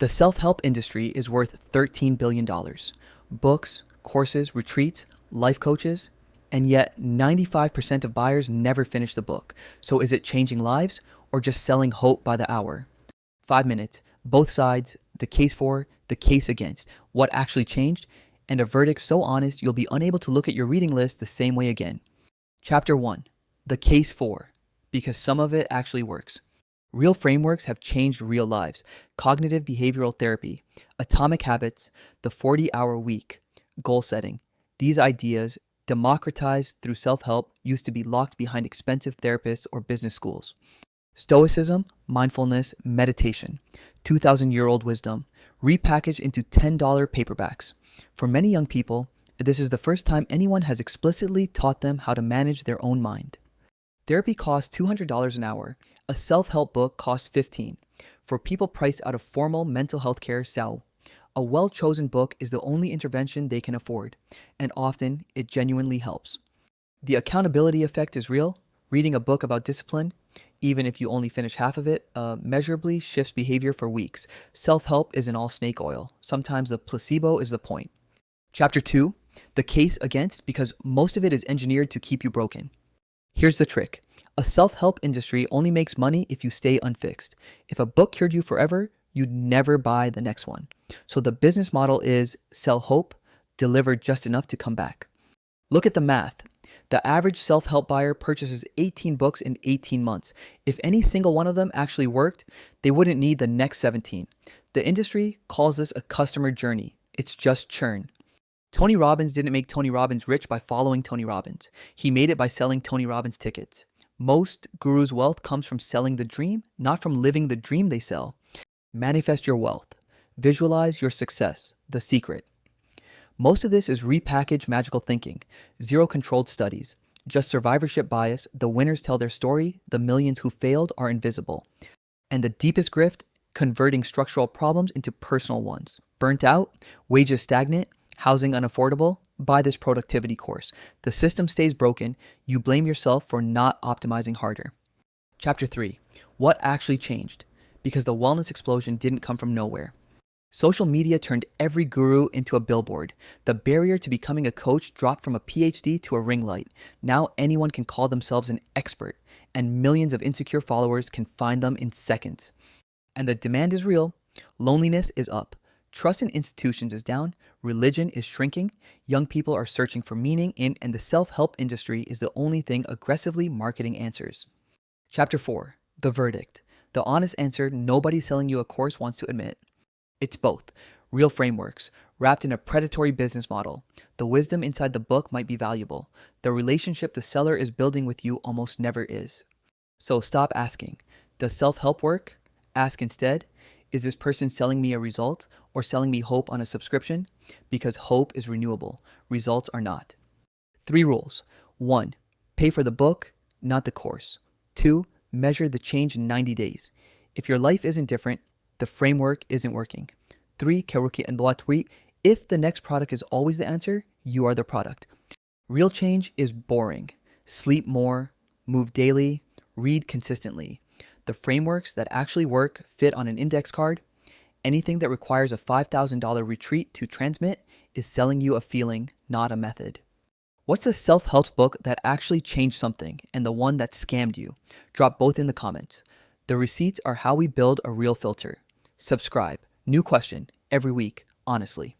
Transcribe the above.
The self-help industry is worth $13 billion. Books, courses, retreats, life coaches, and yet 95% of buyers never finish the book. So is it changing lives or just selling hope by the hour? 5 minutes, both sides, the case for, the case against, what actually changed, and a verdict so honest you'll be unable to look at your reading list the same way again. Chapter 1. The case for, because some of it actually works. Real frameworks have changed real lives. Cognitive behavioral therapy, atomic habits, the 40-hour week, goal setting. These ideas, democratized through self-help, used to be locked behind expensive therapists or business schools. Stoicism, mindfulness, meditation, 2,000-year-old wisdom, repackaged into $10 paperbacks. For many young people, this is the first time anyone has explicitly taught them how to manage their own mind. Therapy costs $200 an hour. A self-help book costs $15. For people priced out of formal mental health care, a well-chosen book is the only intervention they can afford, and often it genuinely helps. The accountability effect is real. Reading a book about discipline, even if you only finish half of it, measurably shifts behavior for weeks. Self-help isn't all snake oil. Sometimes the placebo is the point. Chapter 2, the case against, because most of it is engineered to keep you broken. Here's the trick. A self-help industry only makes money if you stay unfixed. If a book cured you forever, you'd never buy the next one. So the business model is sell hope, deliver just enough to come back. Look at the math. The average self-help buyer purchases 18 books in 18 months. If any single one of them actually worked, they wouldn't need the next 17. The industry calls this a customer journey. It's just churn. Tony Robbins didn't make Tony Robbins rich by following Tony Robbins. He made it by selling Tony Robbins tickets. Most gurus' wealth comes from selling the dream, not from living the dream they sell. Manifest your wealth. Visualize your success. The secret. Most of this is repackaged magical thinking, zero controlled studies, just survivorship bias. The winners tell their story, the millions who failed are invisible. And the deepest grift, converting structural problems into personal ones. Burnt out, wages stagnant, housing unaffordable, buy this productivity course. The system stays broken, you blame yourself for not optimizing harder. Chapter 3. What actually changed? Because the wellness explosion didn't come from nowhere. Social media turned every guru into a billboard. The barrier to becoming a coach dropped from a PhD to a ring light. Now anyone can call themselves an expert, and millions of insecure followers can find them in seconds. And the demand is real. Loneliness is up. Trust in institutions is down. Religion is shrinking. Young people are searching for meaning in, and the self-help industry is the only thing aggressively marketing answers. Chapter 4. The verdict. The honest answer nobody selling you a course wants to admit. It's both. Real frameworks, wrapped in a predatory business model. The wisdom inside the book might be valuable. The relationship the seller is building with you almost never is. So stop asking, does self-help work? Ask instead, is this person selling me a result or selling me hope on a subscription? Because hope is renewable. Results are not. 3 rules. 1. Pay for the book, not the course. 2. Measure the change in 90 days. If your life isn't different, the framework isn't working. 3. If the next product is always the answer, you are the product. Real change is boring. Sleep more, move daily, read consistently. The frameworks that actually work fit on an index card. Anything that requires a $5,000 retreat to transmit is selling you a feeling, not a method. What's the self-help book that actually changed something and the one that scammed you? Drop both in the comments. The receipts are how we build a real filter. Subscribe. New question every week, honestly.